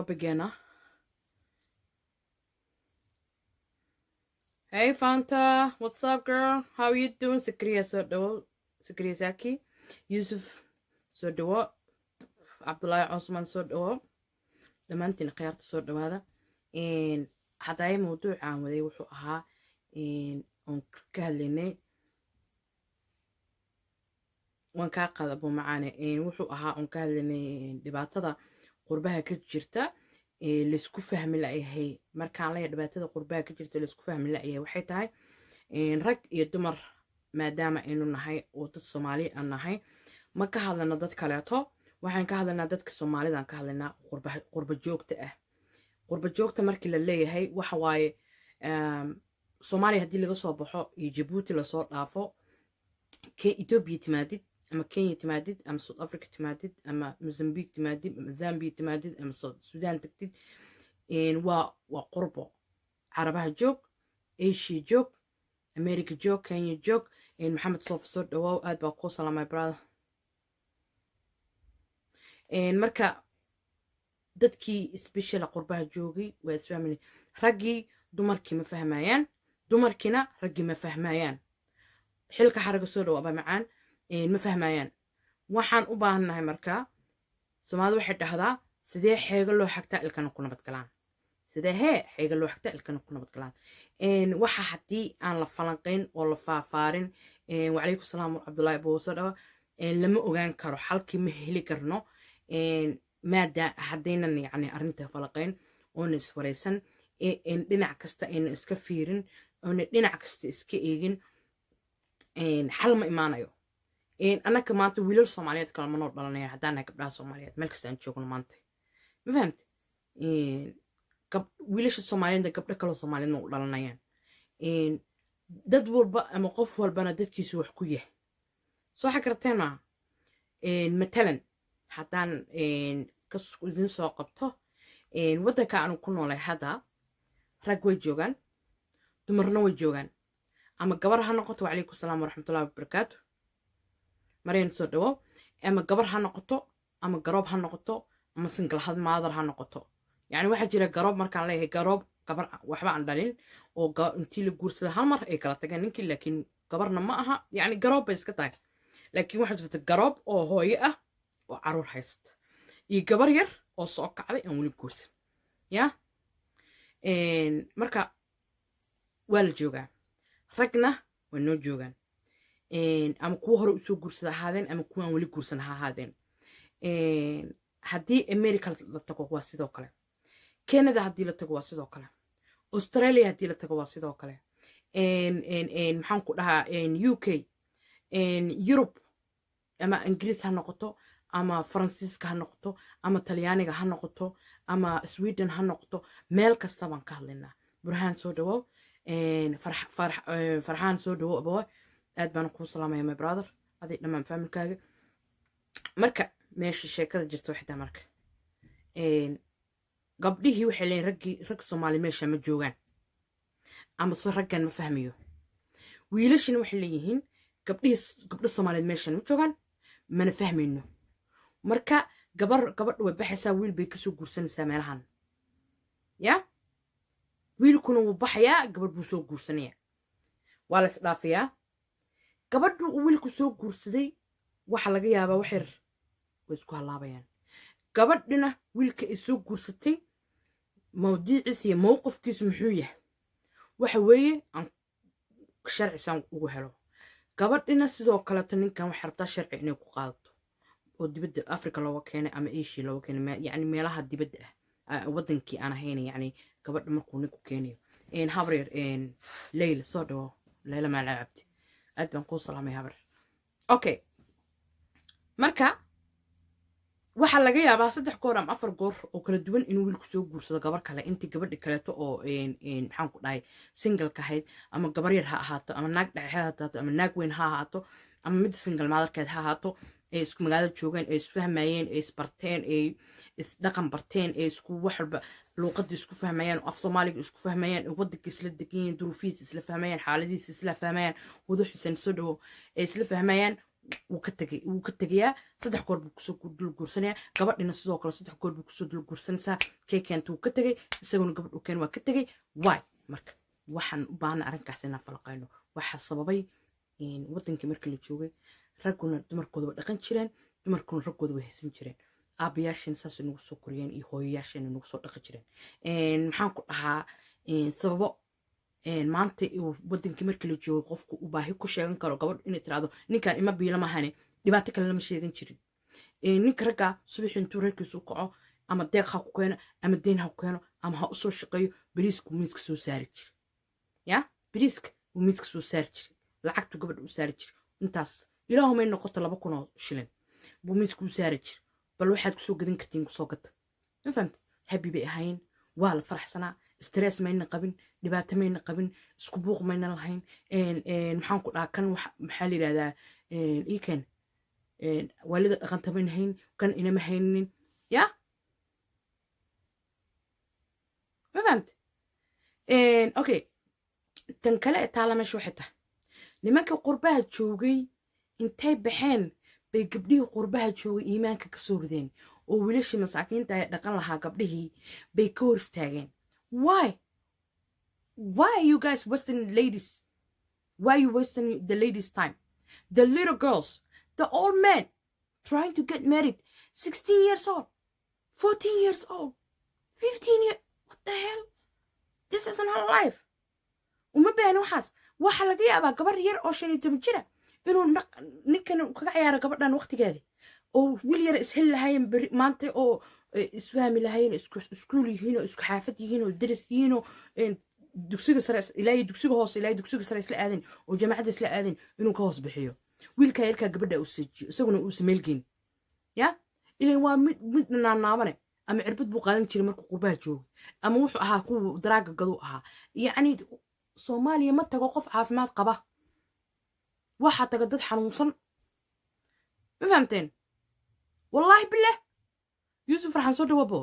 Beginner. Hey Fanta, what's up girl? How are you doing? Sakriya Sodawo, Sakriya Zaki, Yusuf Sodawo, Abdullah Osman Sodawo, dhammaantiin khiyaarta soo dhawaada hadaaye mawduuc aan waday wuxuu ahaa oon ka hadlaynay waan kaa qadabo macaane wuxuu ahaa oon ka hadlaynay dhibaatada qurbaha ka jirta laysku fahmi layahay markaan leeyahay dhibaatada qurbaha ka jirta laysku fahmi layahay waxay tahay rag iyo dumar maadaama aynu nahay oo dad Soomaali aan nahay ma ka hadlana dad kaleeto waxaan ka hadlanaa dadka Soomaalida ka hadlanaa qurba joogta ah qurba joogta markii la leeyahay waxa waaye Soomaaliya hadii laga soo baxo iyo Djibouti la soo dhaafo Ethiopia timaadid ama Kenya timaadid ama South Africa timaadid ama Mozambique timaadid ama Zambia timaadid ama Sudan tagtid waa qurbo Carabaha joog Asia joog America joog Kenya joog Maxamed Soof soo dhawow aad baa ku salaamay brother marka dadkii special qurbaha joogay waa isfahmay ragii dumarkii ma fahmayaan dumarkina ragii ma fahmayaan xilka xaraga soo dhawaaba macaan ma fahmayaan waxaan u baahanahay marka Soomaalidu waxay dhahdaa sidee xeega loo xagtaa ilkana ku nabad galaan sidee xeega loo xagtaa ilkana ku nabad galaan waxa hadii aan la falanqeyn oo la faafaarin wa alaykum salaam Abdullah Abu Sadawa lama ogaan karo xalkii ma heli karno maada hadayna yani arinta falanqeyn oo iswareysan dhinac kasta in iska fiirin oo dhinac kasta iska eegin xal ma imaanayo anaka maanta wiilal Soomaaliyeed kala ma noo dhalanayaan hadaan gabdhaha Soomaaliyeed meel kasta aan joogno maanta ma fahamtay wiilasha Soomaaliyeed gabdha kale Soomaaliyeed ma u dhalanayaan dad walba ama qof walbana dadkiisu wax ku yahay soo xakarteena matalan hadaan idin soo qabto wadanka aan ku noolay hada rag way joogan dumarna way joogan ama gabar ha noqoto wa alaykum salaam wa rahmatullahi wa barakatuh mareen soo dhawo ama gabar ha noqoto ama garoob ha noqoto ama single had mother ha noqoto yani waxa jira garoob markaan leeyahay garoob gabar waxba aan dhalin oo intii la guursada hal mar ay kala tageen ninkii laakiin gabarna ma aha yani garoob bay iska tahay laakiin waxa jirta garoob oo hooyo ah oo caruur haysta iyo gabar yar oo soo kacday aan wali guursan ya marka waa la joogaa ragna waa noo joogaan ama kuwa hore u soo guursada ahaadeen ama kuwa aan wali guursan ahaadeen haddii America la tago waa sidoo kale Canada haddii la tago waa sidoo kale Australia haddii la tago waa sidoo kale maxaan ku dhahaa UK Europe ama Ingiriis ha noqoto ama Faransiiska ha noqoto ama Talyaaniga ha noqoto ama Sweden ha noqoto meel kasta baan ka hadlaynaa burhaan soo dhawow farxaan soo dhawow abo aad baan ku salaamaya my brother adi dhamaan familkaaga marka meesha sheekada jirto waxay tahay marka gabdhihii waxay leeyihiin rag Soomaali meesha ma joogaan ama soo raggan ma fahmayo wiilashina waxay leeyihiin gabdho Soomaaliyeed meesha ma joogaan mana fahmayno marka gabadhu way baxaysaa wiil bay ka soo guursanaysaa meelahan ya wiilkuna wuu baxayaa gabadh buu soo guursanaya waa la isdhaafiyaa gabadhu wiilku soo guursaday waxa laga yaabaa wax yar way isku halaabayaan gabadhina wiilka ay soo guursatay mawduuciisa iyo mowqifkiisu muxuu yahay waxa weeye aan sharcisan ugu helo gabadhina sidoo kale ninkan wax rabtaa sharci inay ku qaadato oo dibadda Afrika looga keenay ama Asia looga keenay yani meelaha dibadda ah wadankii aan ahayn yani gabadha markuu ninku keenayo habreer Leila soo dhawo Leila ma laabti aad baan ku salaamay habar okay marka waxa laga yaabaa 3 goor ama 4 goor oo kala duwan inuu wiilku soo guursado gabar kale intii gabadhi kaleeto oo maxaan ku dhahay single ka ahayd ama gabar yar ha ahaato ama naag dhexe ha ahaato ama naag weyn ha ahaato ama mid single motherkeed ha ahaato ay isku magaalada joogeen ay isfahmayeen ay isbarteen ay isdhaqan barteen ay isku wax walba luqadda isku fahmayaan af Soomaaliga isku fahmayaan wadanka isla degan duruufiis isla fahmayaan xaaladiis isla fahmayaan wuxuu soo dhawo ay isla fahmayaan wuu ka tegayaa saddex goor buu kusoo dul guursanayaa gabadhina sidoo kale saddex goor buu kusoo dul guursanaysaa kee keenta wuu ka tegay isaguna gabadh uu keen waa ka tegay waay marka waxaan u baahana arrinkaas inaan falaqayno waxaa sababay wadankii markii la joogay ragguna dumarkooda way dhaqan jireen dumarkuna raggooda way haysan jireen aabayaasheen saasay nagu soo koriyeen iyo hooyayaasheen nagu soo dhaqan jireen maxaan ku dhahaa sababo maanta wadankii markii la joogay qofku u baahi ku sheegan karo gabadh inay tiraahdo ninkan ima biila mahane dhibaato kale lama sheegan jirin ninka raggaa subaxii intuu reerkiisa u kaco ama deeq ha ku keeno ama deyn ha ku keeno ama ha usoo shaqeeyo beriiska miiska soo saari jira ya beriiska uu miiska soo saari jiray lacagtu gabadha u saari jiray intaas ilaahumay noqoto 2,000 shilin buu miiska u saari jiray bal waxaad kusoo gadan kartiin kusoo gata ma fahamta habi bay ahayn waa la faraxsanaa stress mayna qabin dhibaato mayna qabin isku buuq mayna lahayn maxaan ku dhahaa kan maxaa la yidhahdaa iiken waalida dhaqanta mayna hayn kan inama haynin ya ma fahamta okay tan kale taala meesha waxay tahay nimanka qurbaha joogay intay baxeen bay gabdhihii qurbaha joogay iimaanka ka soo rideen oo wiilashii masaakiinta ay dhaqan lahaa gabdhihii bay ka hor istaageen why are you guys wasting ladies why are you wasting the ladies time the little girls the old men trying to get married 16 years old 14 years old 15 years what the hell this isn't her life uma baahna waxaas waxa laga yaabaa gabar yar oo 15 jira inuu ninkan kaga ciyaaro gabadhan waqtigeeda oo wiil yar ishel lahayn maanta oo isfaami lahayn iskuul yihiin oo isku xaafad yihiin oo daris yihiin oo dugsiga sare ilaa dugsiga hoose ilaa dugsiga sare isla aadeen oo jaamacadda isla aadeen inuu ka hoos bixiyo wiilka yarka gabadha uu sajiyo isaguna uu sameelgeyn ya ilaa waa mid naanaabane ama cirbad buu qaadan jiray markuu qurbaha joogay ama wuxuu ahaa kuwa daraaga gadu ahaa yacni Soomaaliya ma tago qof caafimaad qaba waxa taga dad xanuunsan ma fahamteen wallahi billah Yusuf raxan soo dhawabo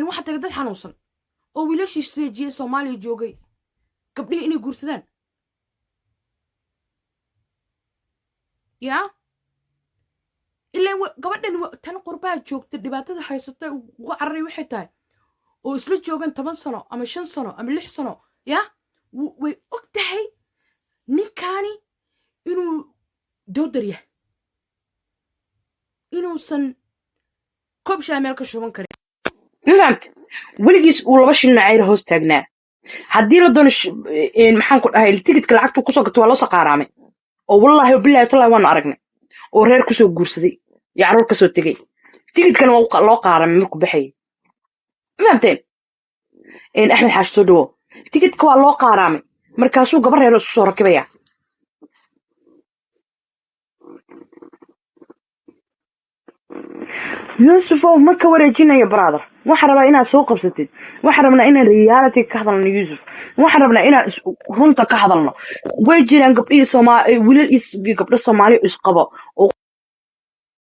waxa taga dad xanuunsan oo wiilashii seejiye Soomaaliya joogay gabdhihii inay guursadaan ya ilaa gabadhan tan qurbaha joogta dhibaatada haysata ugu carray waxay tahay oo isla joogan 10 sano ama 5 sano ama 6 sano ya way ogtahay ninkani inuu doodar yahay inuusan koob shaameel ka shuban karin ma fahamta weligiis uu 2 shilin cayr hoos taagnaa haddii la doono maxaan ku dhahay tigidhka lacagtu kusoo gato waa loo saqaaraamay oo wallahi billahi taala waan aragnay oo reer kusoo guursaday iyo caruur ka soo tegay tigidhkana waa loo qaaramay markuu baxay ma fahamteen axmed xaash soo dhawo tigidhka waa loo qaaraamay markaasuu gabar reer isku soo rakibaya يوسف ما كورجينا يا برادر وحربنا إنا سوق بستين وحربنا إنا ريالتي كهضلنا يوسف وحربنا إنا رنتا كهضلنا ويجي لان قبل الصومالي ولا قبل الصومالي إسقبا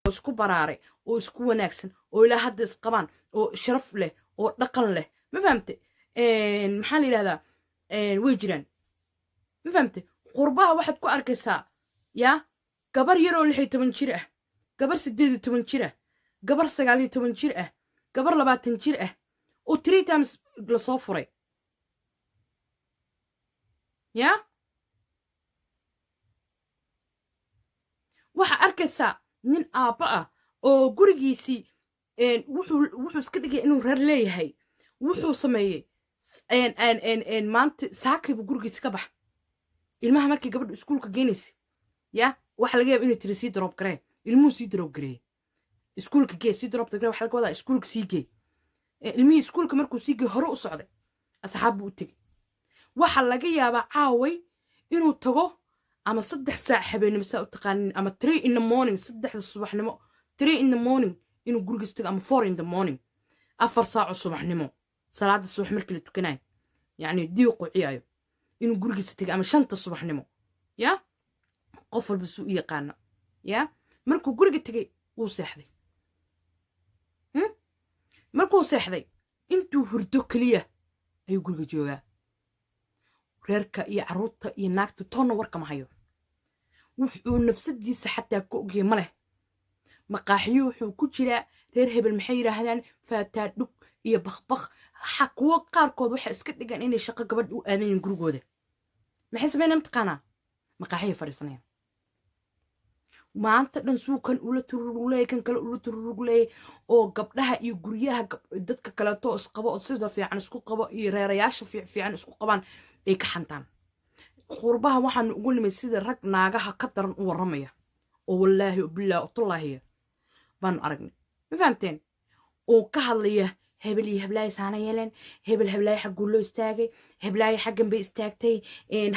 وإسكو براري وإسكو ناكسن وإلى حد إسقبان وشرف له ودقن له ما فهمت محلي هذا ويجران ما فهمت قربها واحد كو أركسا يا قبر يرو اللي حيت من شرعه قبر 8 جيره قبر 9 جيره قبر 20 جيره او 3 times la soo furay ya waxa arkaysa nin aaba ah oo gurigiisi wuxuu iska dhigay inuu reer leeyahay wuxuu sameeyay maanta saakibu gurigiisa ka bax ilmaha markii gabadhu iskuulka geenaysa ya waxa laga yaabaa inuu tiri sii drop garee ilmuhu sii drop garee iskuulka gee sii drop garee waxa laga wadaa iskuulka sii gee ilmihii iskuulka markuu sii gee hore u socday asxaab buu u tegay waxa laga yaabaa caaway inuu tago ama 3 saac habeenimo saa u taqaanin ama 3 in the morning 3 subaxnimo 3 in the morning inuu gurigiisa tago ama 4 in the morning 4 saac subaxnimo salaada subax markii la tukanayo yani diiqo ciyayo inuu gurigiisa tago ama 5 subaxnimo ya qof walba suu yaqaan ya markuu guriga tagay uu seexday markuu seexday intuu hurdo kaliya ayuu guriga joogaa reerka iyo caruurta iyo naagta toonna warka ma hayo wuxuu nafsadiisa xataa ka ogyahay ma leh maqaaxiyo wuxuu ku jiraa reer hebel maxay yidhaahdaan faataa dhug iyo bakbak kuwo qaarkood waxay iska dhigaan inay shaqo gabadh u aadayin gurigooda maxay sameynaya mataqaanaa maqaaxiyo fadhiisanayaan maanta dhan suukan ula tururugleey kan kale ula tururugleey oo gabdhaha iyo guryaha dadka kaleeto isqabo oo sida fiican isku qabo iyo reerayaasha fiican isku qabaan ay ka xantaan qurbaha waxaan ugu nimay sida rag naagaha ka daran u waramaya oo wallaahi bilaa utullaahiya baan aragnay ma fahamteen oo ka hadlaya hebel iyo heblaay saana yeeleen hebel heblaay xagguu loo istaagay heblaay xaggan bay istaagtay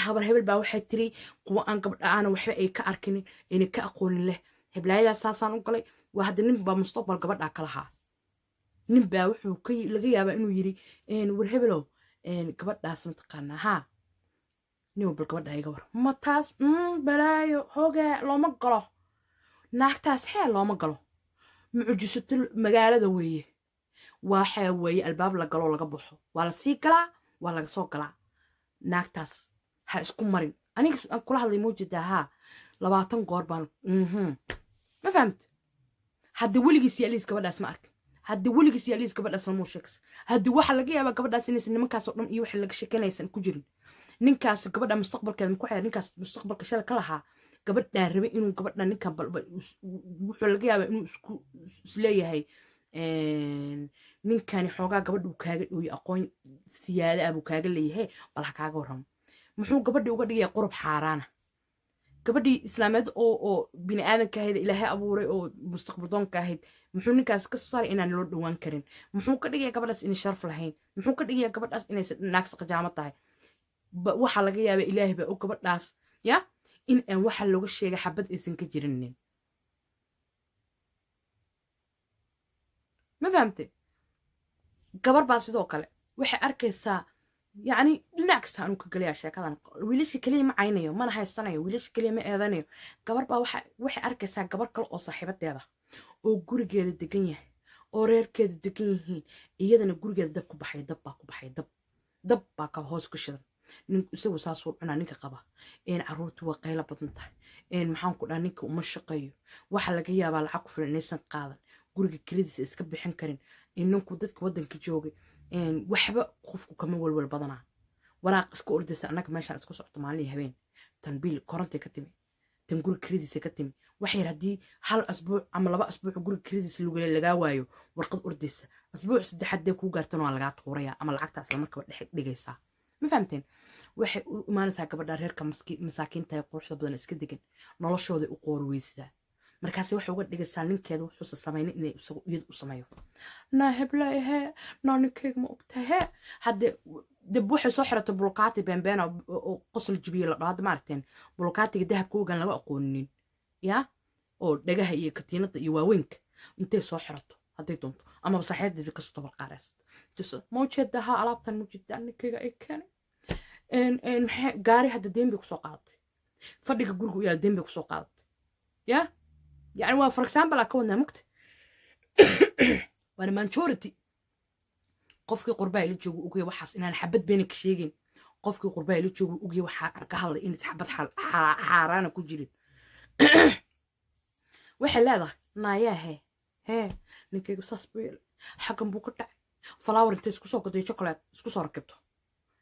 habar hebel baa waxay tiri kuwa aan gabdha aana waxba ay ka arkinin inay ka aqoonin leh heblaayadaas saasaan u galay waa hadda nin baa mustaqbal gabadhaa ka lahaa nin baa wuxuu laga yaabaa inuu yidhi war hebelow gabadhaas mataqaanaa haa nin bal gabadha iga war ma taas balaayo hoogaa looma galo naagtaas hee looma galo mucjisato magaalada weeye waxaa weeye albaab la galo laga baxo waa la sii galaa waa laga soo galaa naagtaas ha isku marin aniga aan kula hadlay mawjida haa 20 goor baan ma fahamta hadda weligiis yaaliis gabadhaas ma arkin hadda weligiis yaaliis gabadhaas ma sheegs hadda waxa laga yaabaa gabadhaas inaysan nimankaas oo dhan iyo waxa laga sheekanaysan ku jirin ninkaas gabadha mustaqbalkeeda ku xeer ninkaas mustaqbalka shal ka lahaa gabadha rabay inuu gabadha ninka balba wuxuu laga yaabaa inuu isleeyahay ninkani xoogaa gabadha uu kaaga dhooyo aqoon siyaada ah buu kaaga leeyahay bal ha kaaga warramo muxuu gabadha uga dhigay qurub xaaraana gabadhii islaameed oo bini aadanka ahayd ilaahay abuuray oo mustaqbal doonka ahayd muxuu ninkaas ka soo saaray inaan loo dhawaan karin muxuu ka dhigay gabadhaas inay sharaf lahayn muxuu ka dhigay gabadhaas inay naagsa qajaamo tahay waxa laga yaabaa ilaahay baa u gabadhaas ya in aan waxa looga sheegay xabad aysan ka jirinin ما فهمتي قبر باسدو كله waxay arkaysaa yani dhinac kasta aan ku galiyaa sheekadan wiilasha kaliya ma caynayo mana haysanayo wiilasha kaliya ma eedanayo gabar baa waxay arkaysaa gabar kale oo saaxiibadeeda oo gurigeeda degan yahay oo reerkeeda degan yihiin iyadana gurigeeda dab ku baxay dab baa ka hoos ku shidan nin isagu saas uu cunaa ninka qaba caruurtu waa qayla badan tahay maxaan ku dhahaa ninka uma shaqeeyo waxa laga yaabaa lacag ku filan inaysan qaadan guriga kalidiisa iska bixin karin inanku dadka wadanka joogay waxba qofku kama walwal badanaa waraaq iska ordaysa annaga meeshaan isku socoto maalin habeen tan bil koronta ka timi tan guriga kalidiisa ka timi wax yar haddii hal asbuuc ama 2 asbuuc guriga kalidiisa lagaa waayo warqad ordaysa asbuuc saddexaad dee kuu gaartan waa lagaa tuuraya ama lacagtaas la markaba dhigaysaa ma fahamteen waxay u imaanaysaa gabadha reerka masaakiinta ee quruxda badan iska degan noloshooda u qoor weysidaa markaas waxa uga dhigaysaa ninkeeda wuxuu sameeyay inay isagu iyad u sameeyo naahiblaahe ninkeyga ma ogtahay hadde dib waxay soo xirato bulqaati beenbeena oo qosol jibiye la dhaado maarteen bulqaatiga dahabka ugan laga aqoonin ya oo dhagaha iyo katiinada iyo waaweynka intay soo xirato hadday doonto ama saxeedda ka soo tabaqaarays mawjeedaha alaabtan mawjeeda ninkeyga ay keenay gaari hadda dembi ku soo qaadatay fadhiga guriga u yaal dembi ku soo qaadatay ya يعني waa for example akoon mugta wana majority qofkii qurbaa ila joogo ugu waxaas inaan xabad been ka sheegin qofkii qurbaa ila joogo ugu waxa aan ka hadlay in xabad xaaraana ku jirin waxa leedahay naayahe ninkeygu saas buu yeelay xagan buu ka dhacay flower inta isku soo gaday chocolate isku soo rakibto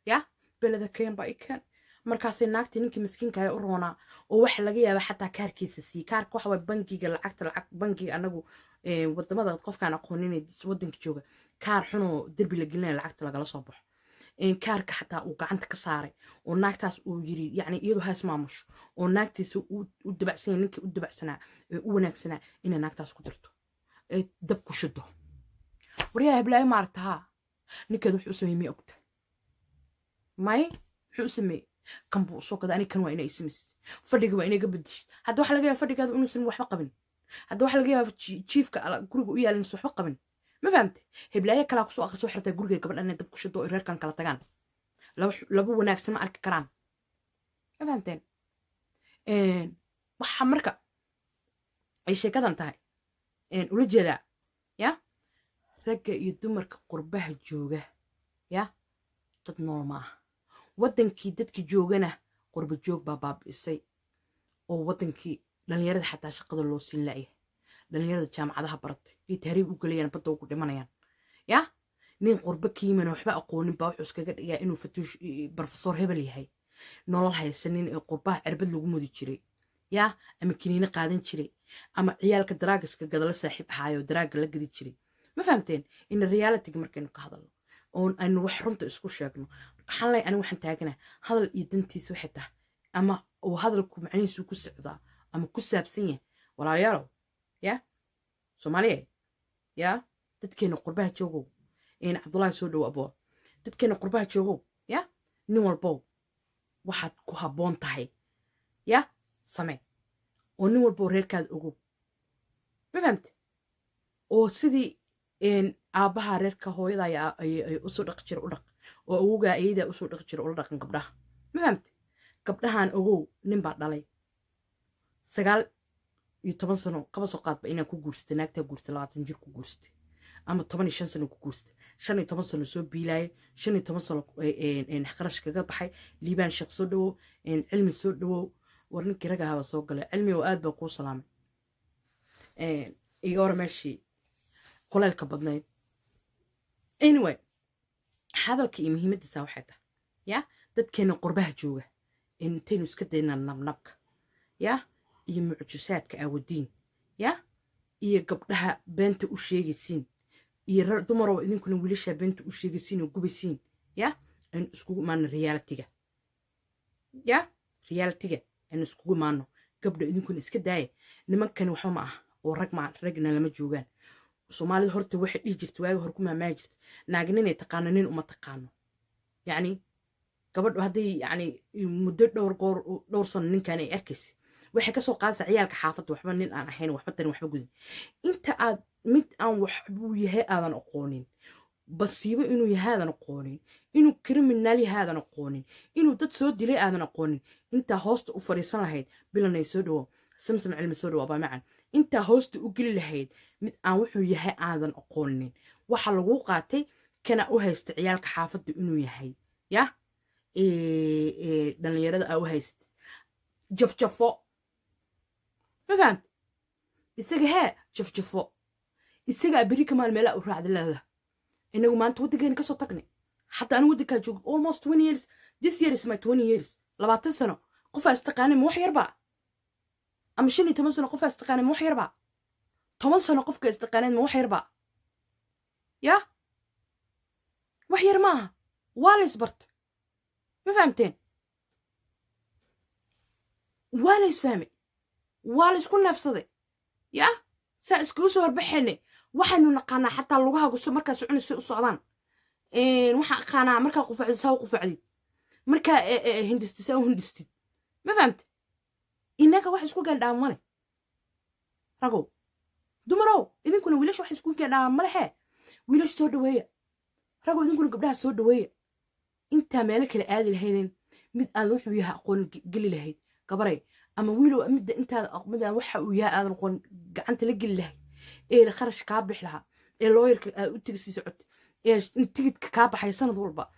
ya belada keen baa ikeen markaas naagtii ninkii miskiinka ay u roonaa oo wax laga yaabo xataa kaarkiisa si kaarka waxa way bangiga lacag bangiga anagu wadamada qofkaan aqoonin wadanka jooga kaar xuno derbi la gelinay lacagta lagala soo baxo kaarka xataa uu gacanta ka saaray oo naagtaas uu yiri yani iyadu haas maamush oo naagtiisa u dabacsan ninkii u dabacsanaa u wanaagsanaa in naagtaas ku dirto dab ku shido wariyaa heblaay maartaha ninkeed wuxuu sameeyay ogta may wuxuu sameeyay kan buu soo kada aniga kan waa inay ismis fadhiga waa inay gabadhish hadda waxa laga yaabaa fadhigaadu inuu san waxba qabin hadda waxa laga yaabaa chiefka guriga u yaalan waxba qabin ma fahamtay heblaaya kala ku soo akhriso xirtay guriga gabadhan dab ku shido oo reerkan kala tagaan laba wanaagsan ma arki karaan ma fahamteen waxa marka ay sheekadan tahay ula jeedaa ya ragga iyo dumarka qurbaha jooga ya dad normal wadankii dadkii joogana qurba joog baa baabi'isay oo wadankii dhalinyarada xataa shaqada loo siin laayay dhalinyarada jaamacadaha baratay ay tahriib u galayaan badda ugu dhimanayaan ya nin qurba ka yimin waxba aqoonin baa wuxuu iskaga dhigaa inuu fatuush professor hebel yahay nolol haysanin ee qurbaha cirbad lagu mudi jiray ya ama kiniina qaadan jiray ama ciyaalka daraagiska gadala saaxiib ahaayo daraaga la gadi jiray ma fahamteen in reality markaynu ka hadalno oon aynu wax runta isku sheegno waxaan leeyahay aniga waxaan taagana hadal iyo dantiisa waxay tahay ama uu hadalku macnihiisu ku socdaa ama ku saabsan yahay walaalayaalow ya soomaaliya ya dadkeena qurbaha joogow cabdullaahi soo dhow abo dadkeena qurbaha joogow ya nin walbow waxaad ku habboon tahay ya samee oo nin walbow reerkaada ogow ma fahamte oo sidii aabbaha reerka hooyada ay usoo dhaqi jira u dhaq oo awowgaa ayadaa usoo dhaqi jira ula dhaqan gabdhaha ma fahamte gabdhahan ogow nin baa dhalay 19 sano qaba soo qaadba inaan ku guursatay naagtaa guursatay 20 jir ku guursatay ama 15 sano ku guursatay 15 sano soo biilaayay 15 sano qarash kaga baxay liibaan shaq soo dhawow cilmi soo dhawow war ninkii raga haba soo galay cilmi oo aad baa kuu salaamay iga hor meeshii kulaylka badnayd anyway hadalka iyo muhiimadiisa waxay tahay ya dadkeena qurbaha jooga intaynu iska daynaa nabnabka ya iyo mucjisaadka aawadiin ya iyo gabdhaha beenta u sheegaysiin iyo dumaroo idinkuna wiilasha beenta u sheegaysiin oo gubaysiin ya aan iskugu imaano realityga ya realityga aan iskugu imaano gabdha idinkuna iska daaya nimankan waxba ma ah oo ragna lama joogaan soomaalida horta waxay dhihi jirtay waagi hor ku maamaay jirtay naagninay taqaano nin uma taqaano yacni gabadhu hadday yacni muddo dhowr sano ninkan ay arkaysa waxay ka soo qaadaysaa ciyaalka xaafadda waxba nin aan ahayn waxba tarin waxba gudin inta aad mid aan waxbuu yahay aadan aqoonin basiibo inuu yahay aadan aqoonin inuu criminal yahay aadan aqoonin inuu dad soo dilay aadan aqoonin intaa hoosta u fariisan lahayd bilanay soo dhawo samsam cilmi soo dhawo abaa macan intaa hoosta u geli lahayd mid aan wuxuu yahay aadan aqoonin waxa lagu qaatay kana u haysta ciyaalka xaafadda inuu yahay ya dhalinyarada aa u haysta jafjafo ma fahamte isaga hee jafjafo isagaa beri kamaal meelaa u raacda leeda inagu maanta waddankeena kasoo tagnay حتى أنا ودي كاجوج almost 20 years this year is my 20 years 20 سنة قفا استقاني موح يربع أما شني 8 سنة قفا استقاني موح يربع 8 سنة قفك استقاني موح يربع يا وح يرماها ولا صبرت ما فهمتين ولا يسفهمي ولا يسكن نفسه يا سأسكروسو هربحني وحنو نقانا حتى اللغة قصو مركا سعوني سوء الصعدان waxaan aqaanaa markaa qufacdid saa u qufacdid markaa hindistid saa u hindistid ma fahamte innaga wax isku gaandhaan male ragow dumarow idinkuna wiilasha wax isku gaandhaan malehe wiilasha soo dhaweeya ragow idinkuna gabdhaha soo dhaweeya intaa meelo kale aadi lahaydeen mid aad wuxuu yahay aqoon geli lahayd gabaray ama wiilow midda intaada midaan waxa uu yahay aadan aqoon gacanta la geli lahayd ee kharash kaa bix lahaa ee looyarka aad u tigi sii socotay تيجي كاب حيسند والبا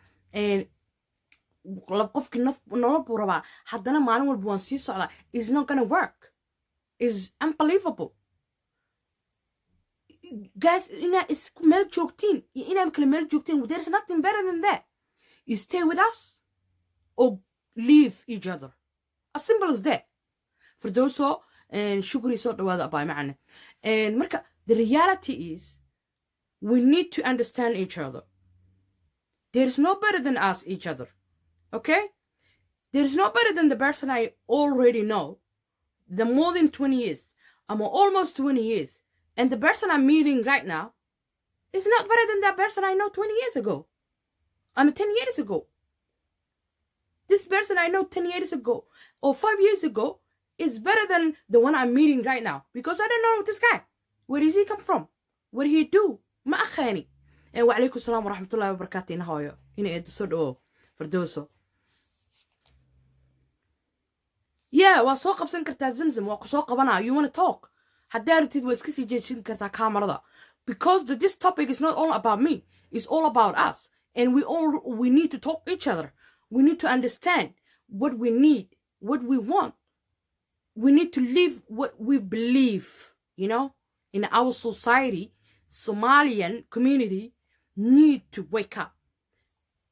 قفك نلبو ربع حدنا معنا والبوانسي صعلا is not gonna work is unbelievable guys إنا is مال جوكتين إنا بكل مال جوكتين there's nothing better than that you stay with us or leave each other as simple as that for those who شكري صوت وهذا باي معنا مركا the reality is we need to understand each other. There is no better than us, each other. Okay? There is no better than the person I already know. The more than 20 years. I'm almost 20 years. And the person I'm meeting right now is not better than that person I know 20 years ago. 10 years ago. This person I know 10 years ago or 5 years ago is better than the one I'm meeting right now. Because I don't know this guy. Where does he come from? What did he do? ما أخاني وعليكم السلام ورحمة الله وبركاته نهاية هنا يدسود فردوسو يا وسوق بسنكرتا زمزم وسوق بنا you wanna talk حدار تدوي سكسي جي سنكرتا كاميرا because this topic is not all about me it's all about us and we need to talk each other we need to understand what we need what we want we need to live what we believe, you know, in our society. Somalian community need to wake up.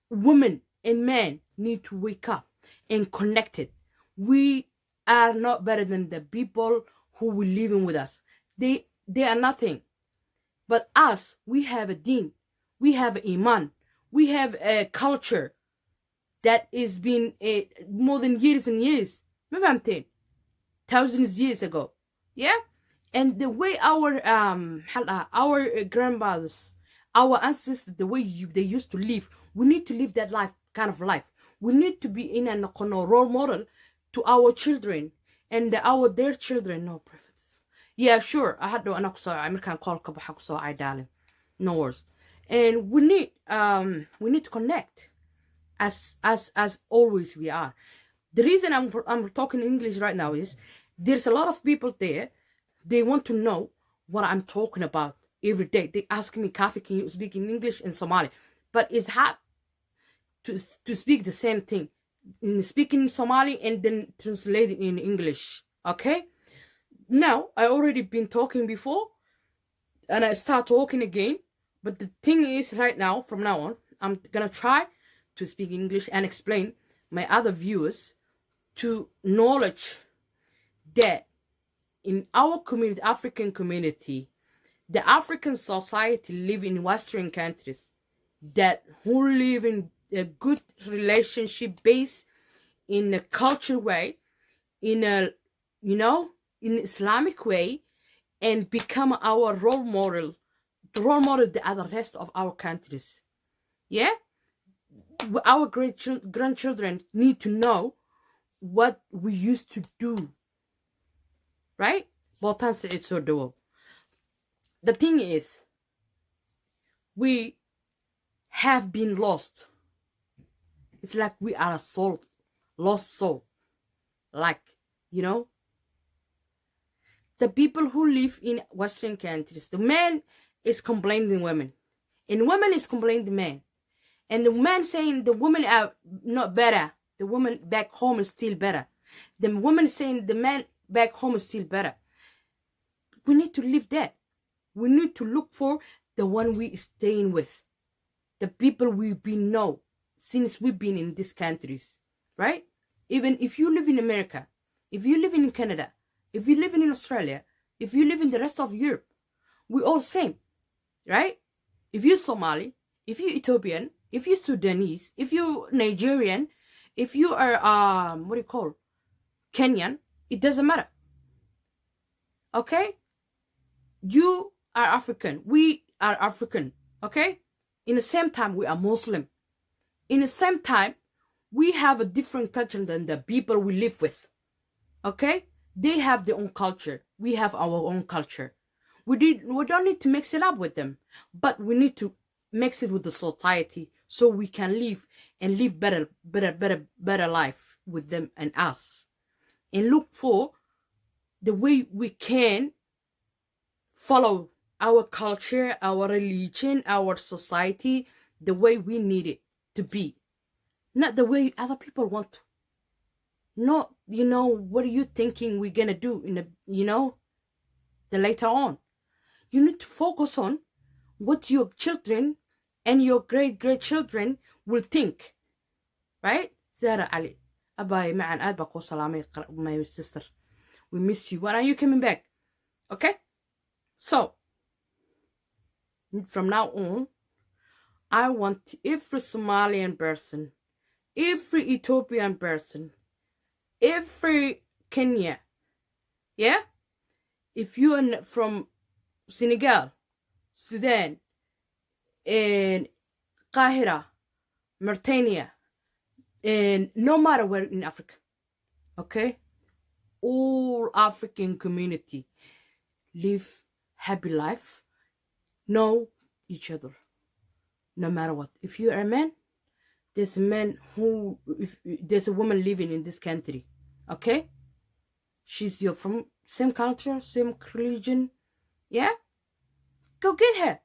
Women and men need to wake up and connect it. We are not better than the people who will live in with us. They are nothing. But us, we have a deen, we have iman, we have a culture that is been more than years and years. ما فهمتين? Thousands years ago. Yeah? And the way our grandmothers, our ancestors, the way they used to live, we need to live that life, kind of life. We need to be in a role model to our children and their children. No, prophet. Yeah, sure. I had to American call so I darling. No worries. And we need to connect as always we are. The reason I'm talking English right now is there's a lot of people there. They want to know what I'm talking about every day. They ask me, Kafi, can you speak in English and Somali? But it's hard to speak the same thing. In speaking Somali and then translate it in English. Okay? Now, I already been talking before, and I start talking again. But the thing is, right now, from now on, I'm gonna try to speak English and explain my other viewers to knowledge that in our community, African community, the African society live in Western countries that who live in a good relationship based in a culture way, in a, you know, in Islamic way, and become our role model the other rest of our countries. Yeah, our grandchildren need to know what we used to do, right? The thing is, we have been lost. It's like we are a soul, lost soul. Like, you know, the people who live in Western countries, the man is complaining the women, and women is complaining the man, and the man saying the women are not better. The woman back home is still better. The woman saying the man back home is still better. We need to live that. We need to look for the one we staying with, the people we've been know since we've been in these countries, right? Even if you live in America, if you live in Canada, if you live in Australia, if you live in the rest of Europe, we all same, right? If you're Somali, if you're Ethiopian, if you're Sudanese, if you're Nigerian, if you are what do you call Kenyan, it doesn't matter. Okay? You are African. We are African. Okay? In the same time, we are Muslim. In the same time, we have a different culture than the people we live with. Okay? They have their own culture. We have our own culture. We don't need to mix it up with them, but we need to mix it with the society so we can live and live better life with them and us, and look for the way we can follow our culture, our religion, our society, the way we need it to be, not the way other people want to. Not, you know, what are you thinking we're gonna do in the, you know, the later on. You need to focus on what your children and your great-grandchildren will think, right? Zara Ali, Abai Ma'an Adbako Salami, my sister. We miss you. When are you coming back? Okay? So, from now on, I want every Somalian person, every Ethiopian person, every Kenya, yeah? If you are from Senegal, Sudan, and Qahira, Mauritania, and no matter where in Africa, okay? All African community live happy life, know each other, no matter what. If you are a man, there's a man who, if there's a woman living in this country, okay? You're from same culture, same religion, yeah? Go get her.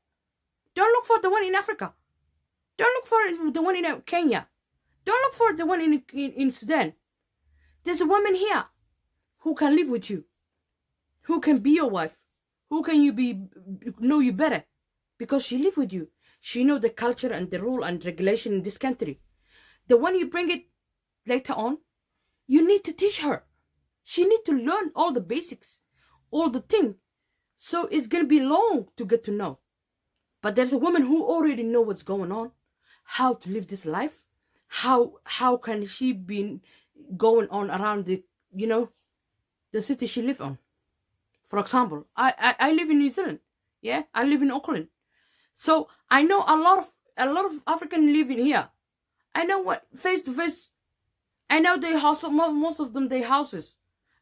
Don't look for the one in Africa. Don't look for the one in Kenya. Don't look for the one in Sudan. There's a woman here who can live with you, who can be your wife, who can you be know you better, because she live with you. She know the culture and the rule and regulation in this country. The one you bring it later on, you need to teach her. She need to learn all the basics, all the thing. So it's gonna be long to get to know. But there's a woman who already know what's going on, how to live this life, how can she be going on around the, you know, the city she live on. For example, I live in New Zealand. Yeah, I live in Auckland. So I know a lot of African living here. I know what face to face. I know they house, most of them they houses.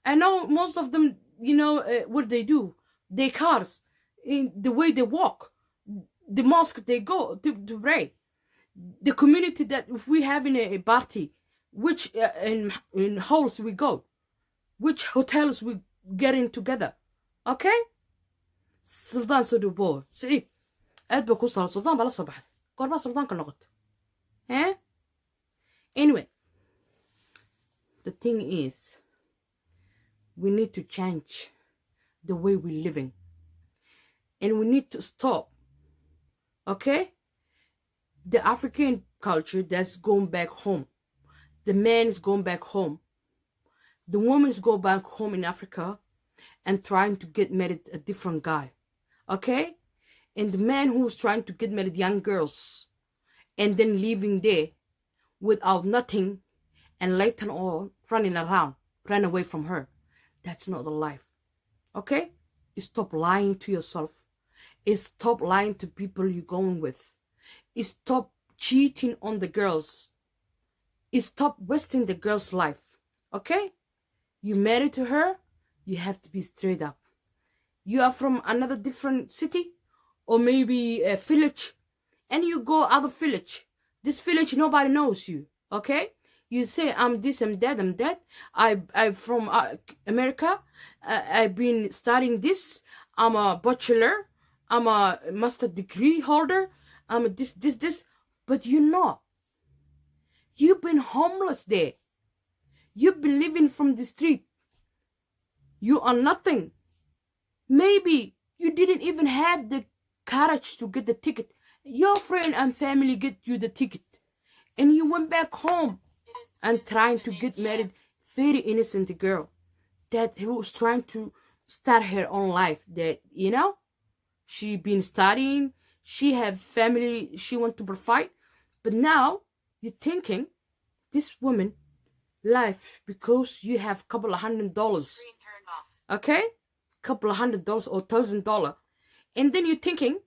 I know most of them, you know, what they do, their cars, in the way they walk, the mosque they go to pray, the community that if we have in a party, which in halls we go, which hotels we get in together. Okay? Sultan Sodubo, Said, aad ba ku sal Sultan bala soo baxday. Goorma Sultan ka noqot? Eh? Anyway, the thing is, we need to change the way we're living. And we need to stop, okay? The African culture that's going back home. The man is going back home. The woman's go back home in Africa and trying to get married a different guy, okay? And the man who's trying to get married young girls and then leaving there without nothing and later on running around, run away from her. That's not the life, okay? Stop lying to yourself. Stop lying to people you're going with. Stop cheating on the girls. Stop wasting the girl's life, okay? You married to her, you have to be straight up. You are from another different city or maybe a village and you go other village. This village, nobody knows you, okay? You say, I'm this, I'm that. I'm from America. I've been studying this. I'm a bachelor. I'm a master degree holder. I'm a this. But you're not. You've been homeless there. You've been living from the street. You are nothing. Maybe you didn't even have the courage to get the ticket. Your friend and family get you the ticket. And you went back home and trying to get married. Very innocent girl that was trying to start her own life. That, you know, she been studying. She have family she want to provide. But now you're thinking this woman life because you have couple of $100, okay, couple of $100 or $1,000, and then you're thinking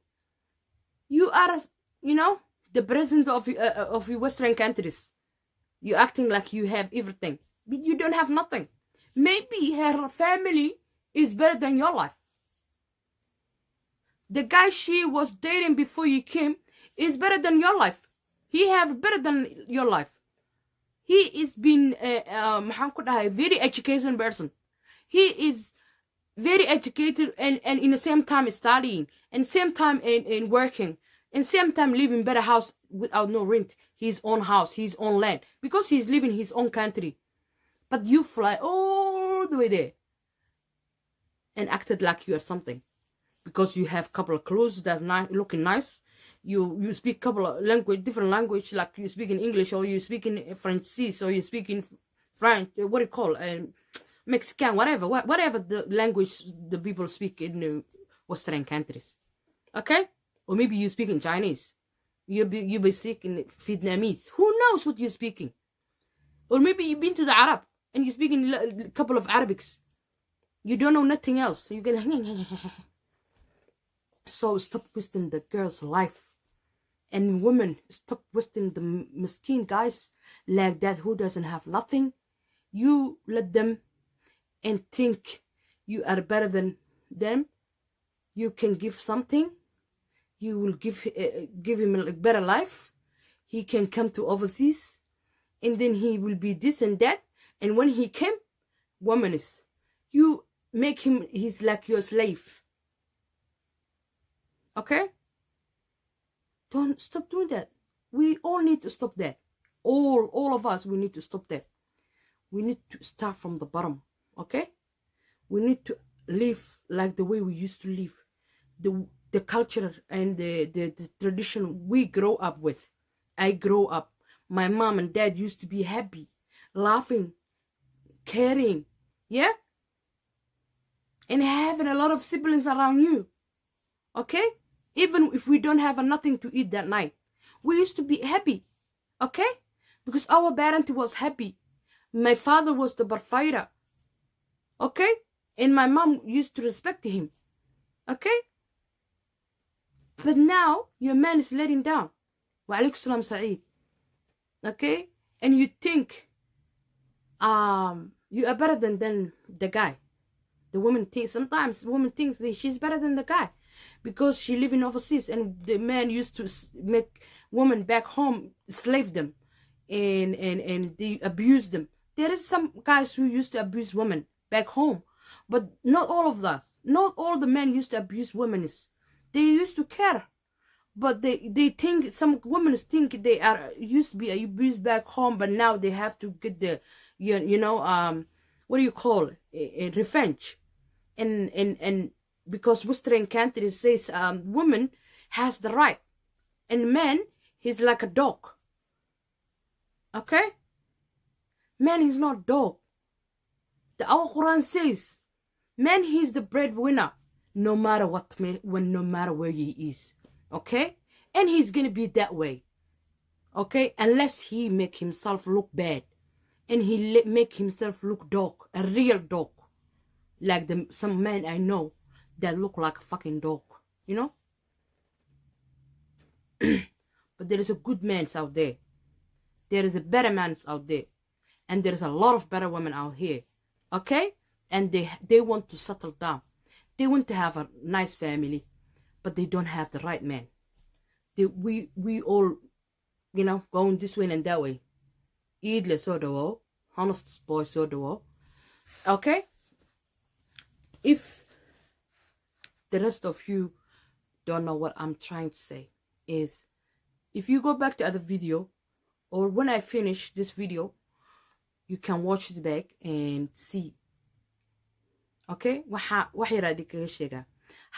you are, you know, the president of your Western countries. You're acting like you have everything, but you don't have nothing. Maybe her family is better than your life. The guy she was dating before you came is better than your life. He have better than your life. He is been a very educated person. He is very educated and in the same time studying, and same time in working, and same time living better house without no rent, his own house, his own land, because he's living his own country. But you fly all the way there and acted like you are something because you have couple of clothes that's nice, looking nice. You speak couple of language, different language, like you speak in English or you speak in French, or you speak in French, what do you call Mexican, whatever the language the people speak in the Western countries, okay? Or maybe you speak in Chinese, you be speak in Vietnamese. Who knows what you're speaking? Or maybe you've been to the Arab and you speak in a couple of Arabics. You don't know nothing else. So you get so stop wasting the girl's life. And women, stop wasting the miskin guys like that who doesn't have nothing. You let them and think you are better than them. You can give something. You will give him a better life. He can come to overseas. And then he will be this and that. And when he came, woman is, you make him, he's like your slave. Okay? Don't stop doing that. We all need to stop that. All of us, we need to stop that. We need to start from the bottom, okay? We need to live like the way we used to live. The culture and the tradition we grow up with. I grow up. My mom and dad used to be happy, laughing, caring, yeah? And having a lot of siblings around you, okay? Even if we don't have nothing to eat that night, we used to be happy, okay? Because our parent was happy. My father was the barfighter, okay? And my mom used to respect him, okay? But now your man is letting down. Wa alaikum salam Saeed. Okay? And you think you are better than the guy. The woman thinks, sometimes the woman thinks that she's better than the guy because she living overseas, and the man used to make women back home slave them and they abuse them. There is some guys who used to abuse women back home, but not all of that. Not all the men used to abuse women. They used to care, but they think, some women think they are used to be abused back home, but now they have to get the what do you call it? A revenge. And because Western countries says woman has the right, and man, he's like a dog. Okay? Man is not dog. Our Quran says man, he's the breadwinner, no matter what, no matter where he is. Okay? And he's gonna be that way. Okay? Unless he make himself look bad, and he make himself look dog, a real dog. Like some men I know that look like a fucking dog, you know? But there is a good man out there. There is a better man out there. And there is a lot of better women out here. Okay? And they want to settle down. They want to have a nice family, but they don't have the right man. We all, going this way and that way. Idle so do, honest boy so do. Okay? If the rest of you don't know what I'm trying to say, is if you go back to other video, or when I finish this video, you can watch it back and see. Okay? wax yar aad kaga sheegaa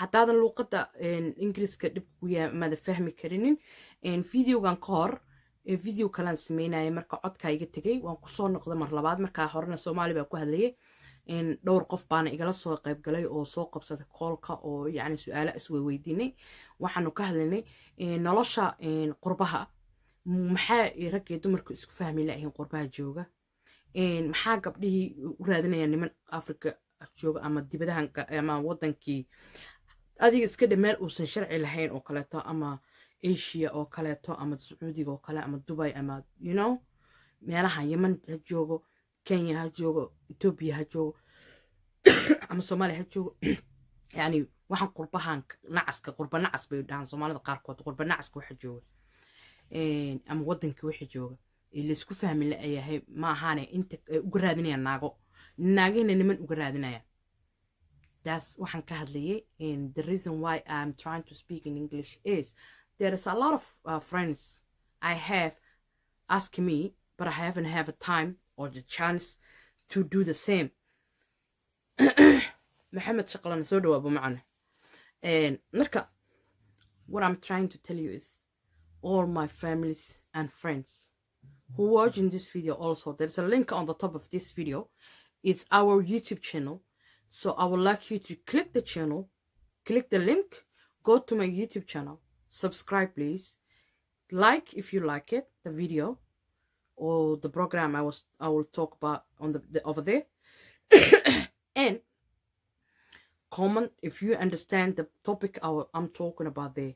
hadaadan luqada ingiriiska dhib ku yahay mada fahmi karinin videogan ka hor video kalaan sameynaya marka codka iga tagay waan ku soo noqday mar labaad marka horena Soomaali baa ku hadlayay dhowr qof baana igala soo qayb galay oo soo qabsaday koolka oo yani su'aalo isweydiinay waxaanu ka hadlaynay nolosha qurbaha maxaa rag iyo dumarku isku fahamilayahi qurbaha jooga maxaa gabdhihii u raadinayaan niman Afrika jooga ama dibadahan ama wadankii adiga iska dhameel uusan sharci lahayn oo kaleeto, ama Asia oo kaleeto, ama Sacuudiga oo kale, ama Dubai, ama meelaha Yemen ha joogo, Kenya ha joogo, Ethiopia ha joogo, ama Soomaaliya ha joogo. يعني waxaan qurbahan nacaska qurba nacas bay dhahan Soomaalida qaarkood qurba nacaska waxa jooga ama wadanka waxa jooga la isku fahmi la ayahay ma ahaane inta ugu raadinayaan naagina niman ugu raadinayaan. That's waxaan ka hadlayay, and the reason why I'm trying to speak in English is there is a lot of friends I have ask me, but I haven't have a time or the chance to do the same. Mohammed shaqalan soo dhawaabo macana. Marka what I'm trying to tell you is all my families and friends who watching this video, also there's a link on the top of this video. It's our YouTube channel, so I would like you to click the channel, click the link, go to my YouTube channel, subscribe please, like if you like it, the video or the program I will talk about on the over there. And comment if you understand the topic I'm talking about there.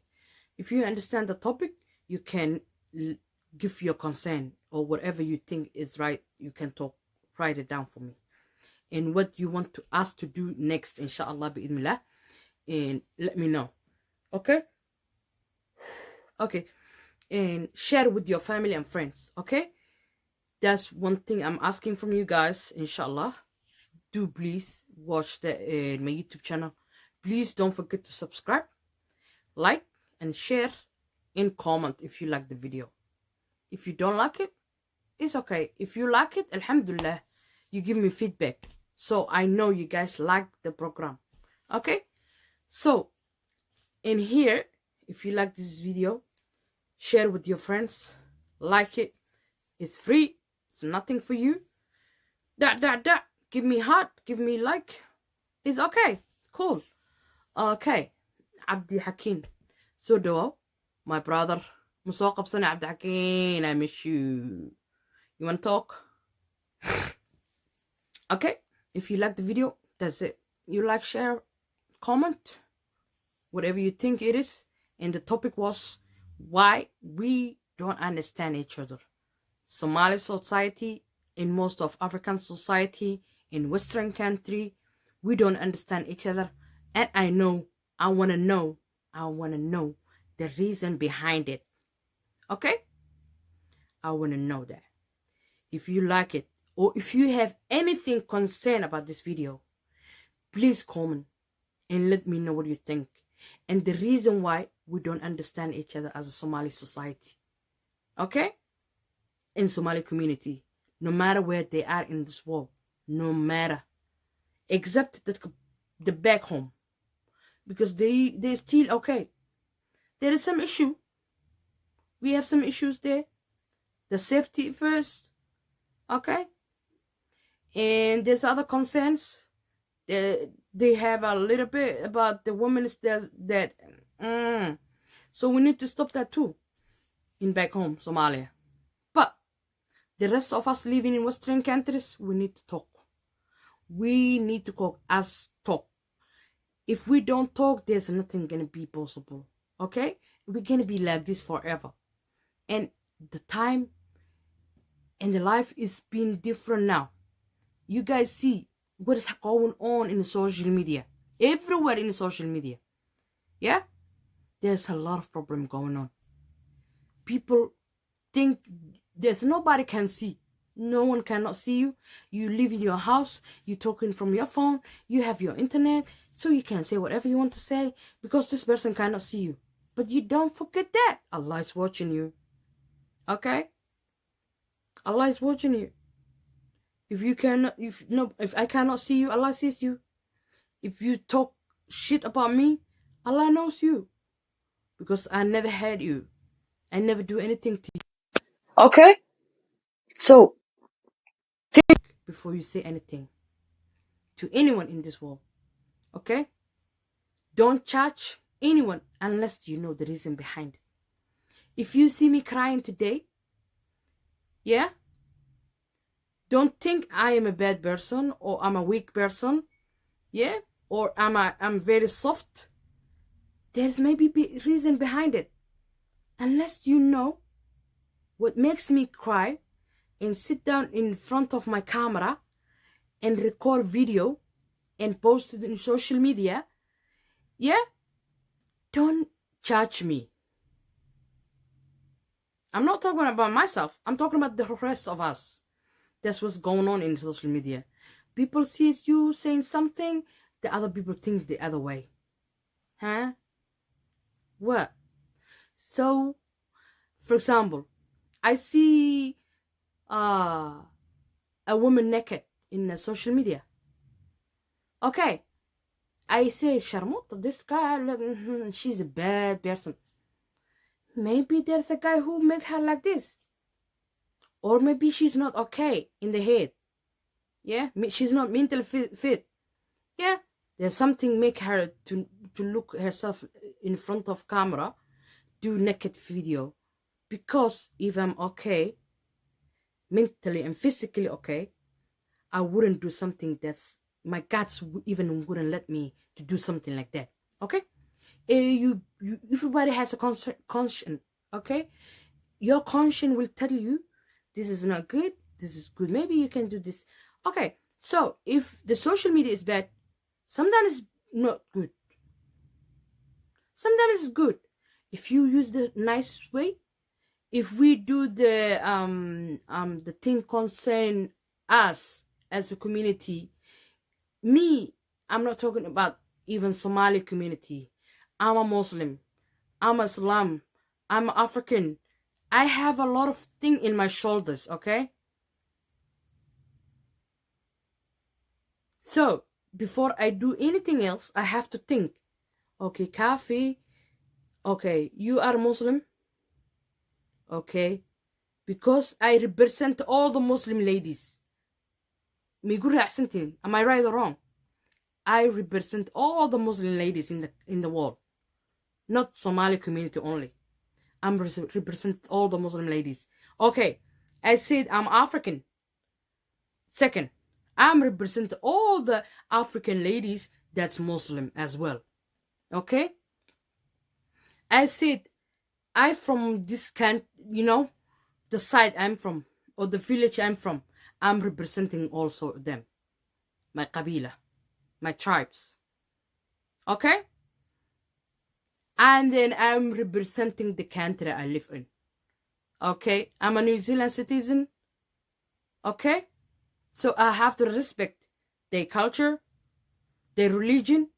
If you understand the topic, you can give your consent or whatever you think is right. You can write it down for me. And what you want to us to do next, inshallah, bi'idhnillah, and let me know. Okay? Okay. And share with your family and friends. Okay? That's one thing I'm asking from you guys, inshallah. Do please watch my YouTube channel. Please don't forget to subscribe, like, and share, and comment if you like the video. If you don't like it, it's okay. If you like it, alhamdulillah, you give me feedback So I know you guys like the program. Okay, so in here, if you like this video, share with your friends, like it. It's free. It's nothing for you. Give me heart, give me like. It's okay. Cool. Okay. Abdi Hakim. So do my brother. Musaqab sana Abdi Hakim. I miss you. You want to talk? Okay. If you like the video, that's it. You like, share, comment, whatever you think it is. And the topic was why we don't understand each other. Somali society, in most of African society, in Western country, we don't understand each other. And I want to know the reason behind it. Okay? I want to know that. If you like it, or if you have anything concerned about this video, please comment and let me know what you think. And the reason why we don't understand each other as a Somali society. Okay? In Somali community, no matter where they are in this world, no matter, except the back home, because they still okay. There is some issue. We have some issues there. The safety first, okay, and there's other concerns. They have a little bit about the women that. So we need to stop that too. In back home, Somalia, but the rest of us living in Western countries, we need to talk. We need to talk. If we don't talk, there's nothing gonna be possible. Okay? We're gonna be like this forever. And the time and the life is being different now. You guys see what is going on in the social media. Everywhere in the social media. Yeah? There's a lot of problem going on. People think there's nobody can see. No one cannot see you. You live in your house. You're talking from your phone. You have your internet. So you can say whatever you want to say because this person cannot see you. But you don't forget that Allah is watching you. Okay? Allah is watching you. If I cannot see you, Allah sees you. If you talk shit about me, Allah knows you. Because I never had you. I never do anything to you. Okay? So, think before you say anything to anyone in this world. Okay? Don't judge anyone unless you know the reason behind it. If you see me crying today, yeah, don't think I am a bad person or I'm a weak person, yeah, or I'm very soft. There's maybe a reason behind it. Unless you know what makes me cry and sit down in front of my camera and record video and post it in social media, yeah, don't judge me. I'm not talking about myself. I'm talking about the rest of us. That's what's going on in social media. People see you saying something, the other people think the other way. Huh? What? So, for example, I see a woman naked in social media. Okay. I say, Sharmut, this guy, she's a bad person. Maybe there's a guy who make her like this. Or maybe she's not okay in the head. Yeah, she's not mentally fit. Yeah, there's something make her to look herself in front of camera, do naked video. Because if I'm okay, mentally and physically okay, I wouldn't do something that's my guts even wouldn't let me to do something like that. Okay, everybody has a conscience. Okay, your conscience will tell you this is not good, this is good, maybe you can do this. Okay, so if the social media is bad, sometimes it's not good, sometimes it's good. If you use the nice way, if we do the thing concern us as a community, I'm not talking about even Somali community. I'm a Muslim, I'm Islam, I'm African. I have a lot of things in my shoulders, okay? So before I do anything else, I have to think, okay, Kafi, okay, you are Muslim, okay, because I represent all the Muslim ladies. Am I right or wrong? I represent all the Muslim ladies in the world, not Somali community only. I'm represent all the Muslim ladies. Okay, I said I'm African. Second, I'm represent all the African ladies that's Muslim as well. Okay, I said I from this the side I'm from or the village I'm from. I'm representing also them, my qabila, my tribes. Okay, and then I'm representing the country I live in. Okay, I'm a New Zealand citizen. Okay, so I have to respect their culture, their religion.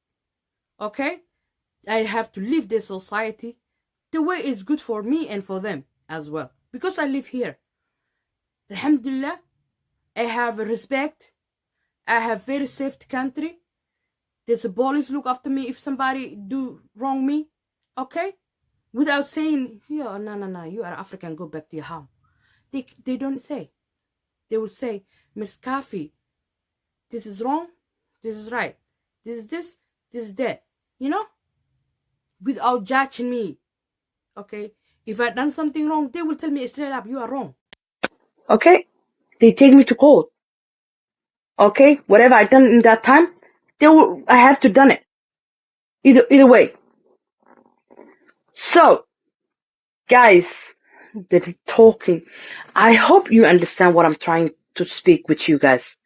Okay, I have to live their society the way it's good for me and for them as well, because I live here. Alhamdulillah, I have respect. I have very safe country. There's a police look after me if somebody do wrong me. Okay, without saying, yeah, no, you are African, go back to your home. They don't say. They will say, Miss Kafi, this is wrong, this is right, this is that, without judging me. Okay, if I done something wrong, they will tell me straight up, you are wrong. Okay, they take me to court. Okay, whatever I done in that time, I have to done it. Either way. So, guys, they're talking. I hope you understand what I'm trying to speak with you guys.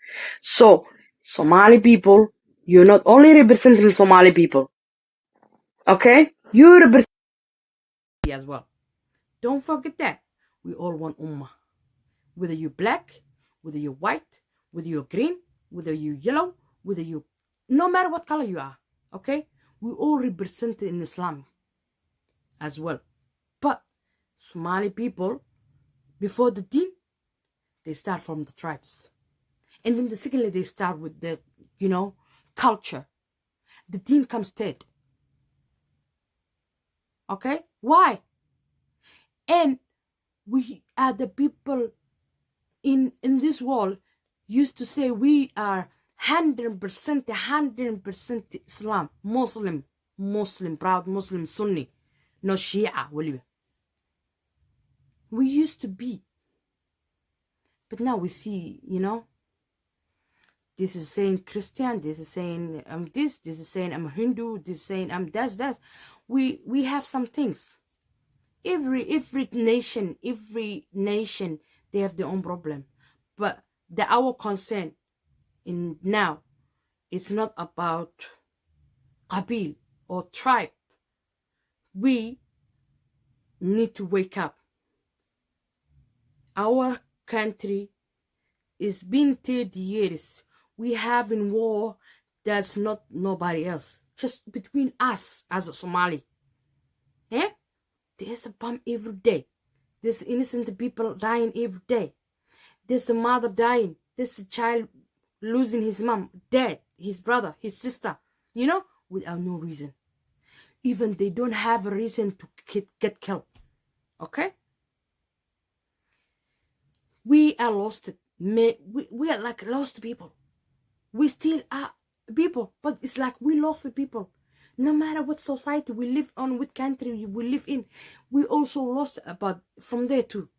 So, Somali people, you're not only representing Somali people. Okay, you represent as well. Don't forget that we all want ummah. Whether you're black, whether you're white, whether you're green, whether you're yellow, whether you, no matter what color you are, okay, we all represented in Islam as well. But Somali people, before the deen, they start from the tribes, and then secondly they start with the culture. The deen comes third. Okay, why? And we are the people in this world used to say we are 100% Islam, Muslim, proud Muslim, Sunni, no Shia, whatever. We used to be. But now we see, this is saying Christian, this is saying I'm this is saying I'm a Hindu, this is saying I'm that. We have some things. Every nation, they have their own problem. But our concern in now is not about qabil or tribe. We need to wake up. Our country is been 30 years. We have in war that's not nobody else. Just between us as a Somali. Eh? There's a bomb every day. There's innocent people dying every day. There's a mother dying. There's a child losing his mom, dead, his brother, his sister, without no reason. Even they don't have a reason to get killed. Okay? We are lost. We are like lost people. We still are people, but it's like we lost the people. No matter what society we live on, what country we live in, we also lost about from there too.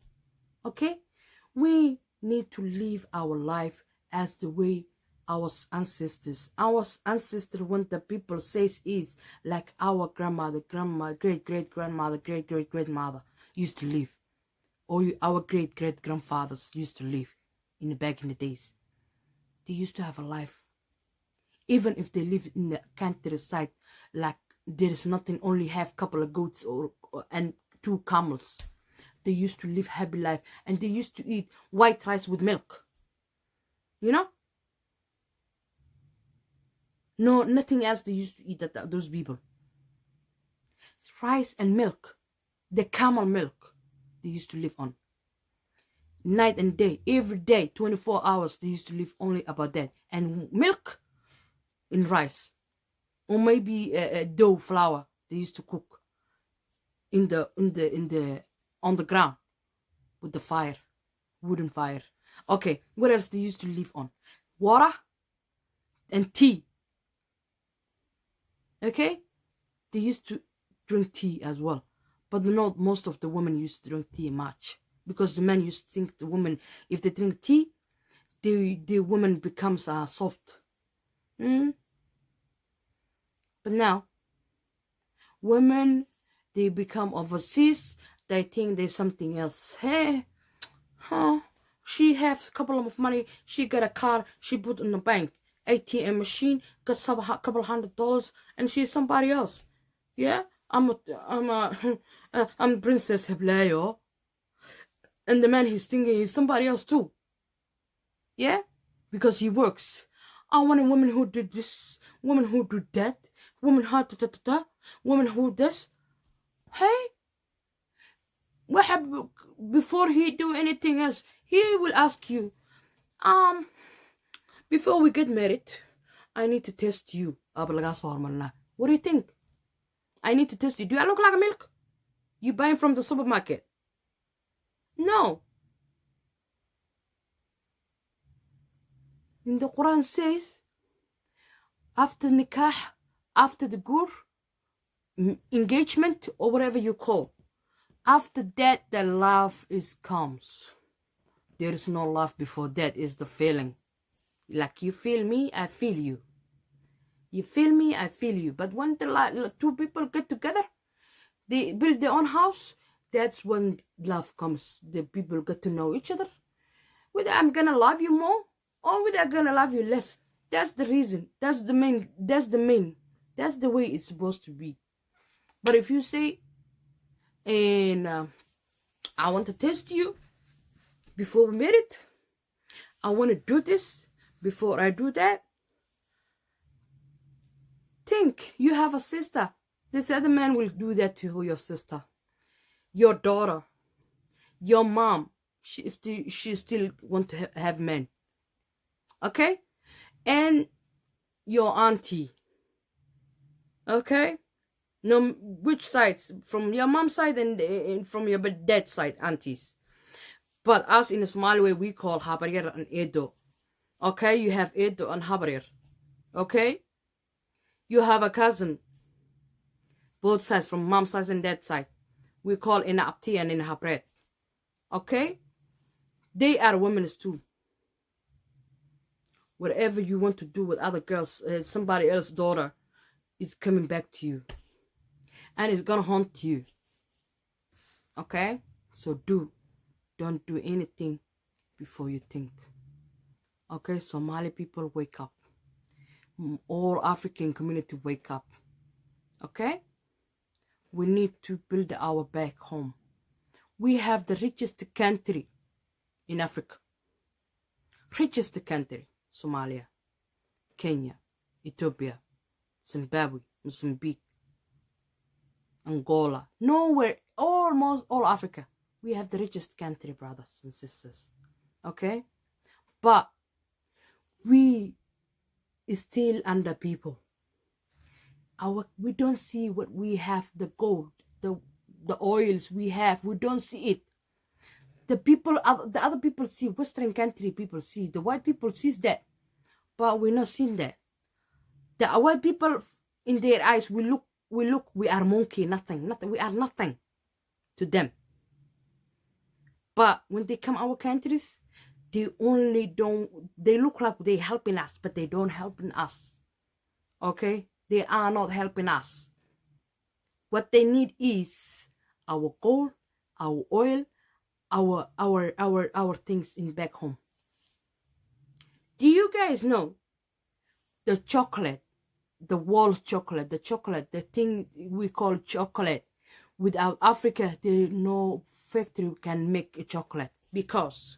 Okay? We need to live our life as the way our ancestors when the people says is like our grandmother, great-great-grandmother, great-great-grandmother used to live, or our great-great-grandfathers used to live in the back in the days. They used to have a life. Even if they live in the countryside, like there is nothing, only have couple of goats and 2 camels. They used to live happy life, and they used to eat white rice with milk. No, nothing else they used to eat those people. Rice and milk, the camel milk they used to live on. Night and day, every day, 24 hours, they used to live only about that. And milk, in rice, or maybe dough flour they used to cook on the ground with the fire, wooden fire. Okay, what else they used to live on? Water and tea. Okay, they used to drink tea as well, but not most of the women used to drink tea much, because the men used to think the woman, if they drink tea, the woman becomes soft. But now women, they become overseas, they think there's something else. Hey, she has a couple of money, she got a car, she put in the bank, ATM machine, got a couple $100, and she's somebody else. Yeah, I'm Princess Heblayo, and the man he's thinking is somebody else too. Yeah, because he works. I want a woman who did this, woman who did that, woman who woman who this. Hey, what happened before he do anything else? He will ask you, before we get married, I need to test you. What do you think? I need to test you. Do I look like a milk? You buying from the supermarket? No. In the Quran says, after nikah, after the gur, engagement, or whatever you call, after that, the love comes. There is no love before that. Is the feeling. Like you feel me, I feel you. You feel me, I feel you. But when the two people get together, they build their own house, that's when love comes. The people get to know each other. Whether I'm gonna love you more or whether I'm gonna love you less. That's the reason. That's the main. That's the way it's supposed to be. But if you say, and I want to test you before we married, I want to do this before I do that. Think you have a sister. This other man will do that to your sister, your daughter, your mom. She still want to have men. Okay, and your auntie. Okay, no, which sides? From your mom's side and from your dad's side, aunties. But us in a small way, we call habaryar and edo. Okay, you have edo and habaryar. Okay, you have a cousin, both sides, from mom's side and dad's side. We call ina apti and ina habret. Okay, they are women too. Whatever you want to do with other girls, somebody else's daughter, is coming back to you. And it's gonna haunt you. Okay? So don't do anything before you think. Okay, Somali people, wake up. All African community, wake up. Okay? We need to build our back home. We have the richest country in Africa. Richest country. Somalia, Kenya, Ethiopia, Zimbabwe, Mozambique, Angola, nowhere, almost all Africa. We have the richest country, brothers and sisters. Okay? But we is still under people. We don't see what we have, the gold, the oils we have, we don't see it. The other people see, Western country people see, the white people sees that, but we're not seeing that. The white people, in their eyes, we are monkey, nothing, we are nothing to them. But when they come our countries, they look like they're helping us, but they don't helping us. Okay? They are not helping us. What they need is our gold, our oil, our things in back home. Do you guys know the chocolate, the world's chocolate, the thing we call chocolate? Without Africa, no factory can make a chocolate, because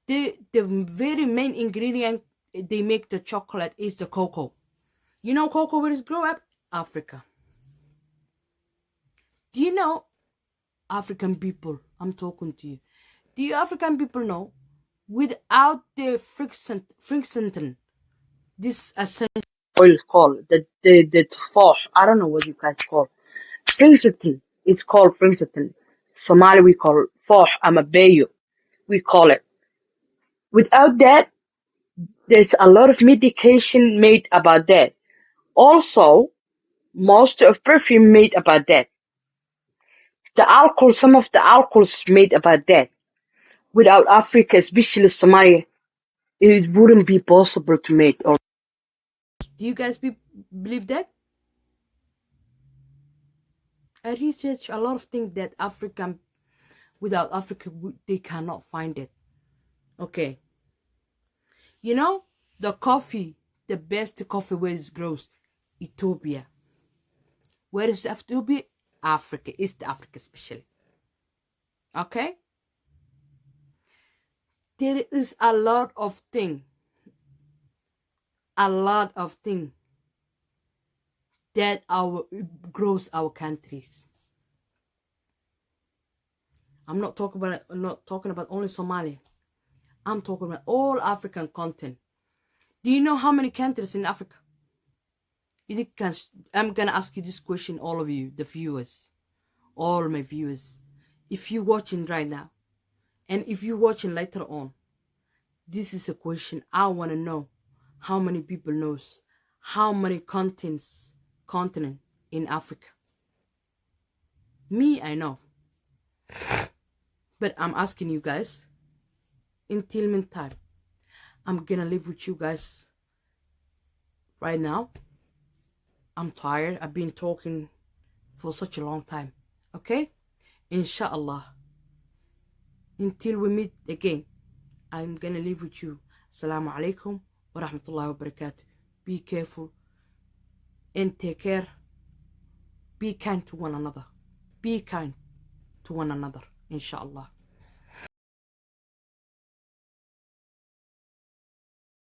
the very main ingredient they make the chocolate is the cocoa. You know cocoa, where it grow up? Africa. Do you know, African people, I'm talking to you, do you African people know, without the friction, this essential oil is called the tufah. I don't know what you guys call. Fringleton is called Fringleton. Somali we call foh amabeyo. We call it. Without that, there's a lot of medication made about that. Also, most of perfume made about that. The alcohol, some of the alcohols made about that. Without Africa, especially Somalia, it wouldn't be possible to make. Or do you guys believe that? I researched a lot of things that African, without Africa, they cannot find it. Okay. You know, the coffee, the best coffee where it grows, Ethiopia. Where is Ethiopia? Africa, East Africa especially. Okay? There is a lot of things that grows our countries. I'm not talking about only Somalia. I'm talking about all African continent. Do you know how many countries in Africa? I'm gonna ask you this question, all of you, the viewers, all my viewers. If you're watching right now, and if you're watching later on, this is a question I want to know. How many people knows how many continent in Africa? Me, I know. But I'm asking you guys, until meantime, I'm gonna live with you guys right now. I'm tired. I've been talking for such a long time. Okay? Inshallah. Until we meet again, I'm gonna live with you. Assalamu alaikum wa rahmatullahi wa barakatuh. Be careful and take care. Be kind to one another. Be kind to one another, inshallah.